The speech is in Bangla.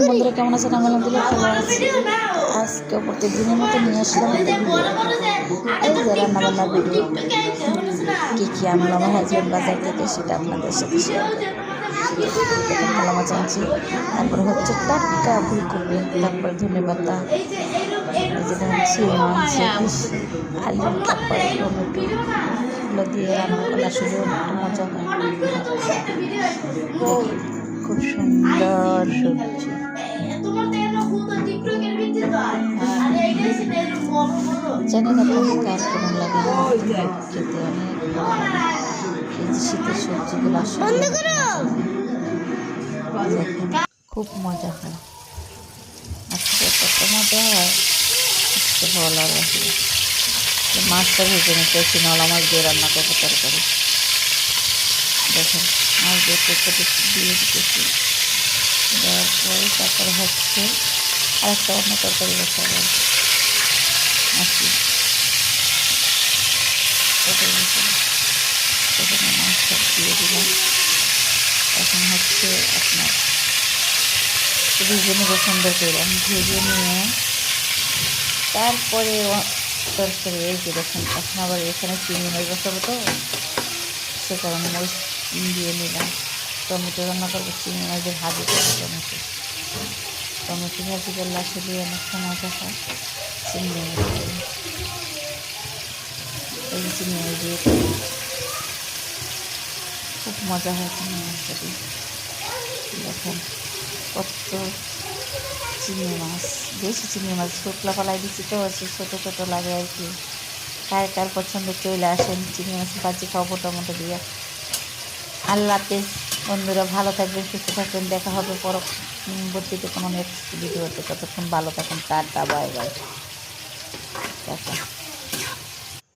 বন্ধুরা কেমন আছেন? আমি আলহামদুলিল্লাহ ভালো আছি। আজকে প্রত্যেকদিনের মতো নিয়ে আসলাম একটা এই যে রান্নাবান্নার ভিডিও। কী কী আনলো আমার হাজব্যান্ড বাজার থেকে সেটা আপনাদের সাথে শেয়ার করবো। দেখেন কালা মাছ আনছি, তারপরে হচ্ছে টাটকা ফুলকপি, তারপরে ধনেপাতা, এই যে দেখেন শিম আনছে, আলু, তারপরে টমেটো, এগুলো দিয়ে রান্না করা শুধু একটু মজা হয়। খুব সুন্দর সবজি। জানি না আপনাদের কার কেমন লাগে, খেতে অনেক ভালো লাগে। এই যে শীতের সবজিগুলো আসলে খুব মজা হয়। আজকে কত মজা হয় বলার বাকি। মাছটা ভেজে নিতেছি, নলা মাছ দিয়ে রান্না করবো তরকারি। দেখেন মাছ দিয়ে তরকারি দিয়ে দিতেছি, দেওয়ার পরে তারপরে হচ্ছে আরেকটা অন্য তরকারি বসাবো আজকে। সেখানে মাছটা দিয়ে দিলাম। এখন হচ্ছে আপনার ভেজে নেবো সুন্দর করে। আমি ভেজে নিয়ে তারপরে তরকারি এই যে দেখেন, এখন আবার এখানে চিংড়ি মাছ বসাবো, তো সে কারণে মরিচ দিয়ে নিলাম। টমেটো রান্না করবো, চিংড়ি মাছের ভাজি করবো। টমেটো ভাজি করলে আসলে অনেকটা মজা হয়। চিংড়ি মাছ এই চিংড়ি মাছ দিয়ে খুব মজা হয় চিংড়ি মাছটা দিয়ে। দেখেন কত চিংড়ি মাছ, বেশি চিংড়ি মাছ শুকলা পালাই দিচ্ছি, তো ছোটো ছোটো লাগে আর কি। কার কার পছন্দ চলে আসেন, চিংড়ি মাছ ভাজি খাবো টমেটো দিয়ে। আল্লাহ হাফেজ বন্ধুরা, ভালো থাকবেন, সুস্থ থাকবেন। দেখা হবে পরবর্তীতে কোনো নেক্সট ভিডিওতে। ততক্ষণ ভালো থাকুন, টাটা, বাই বাই।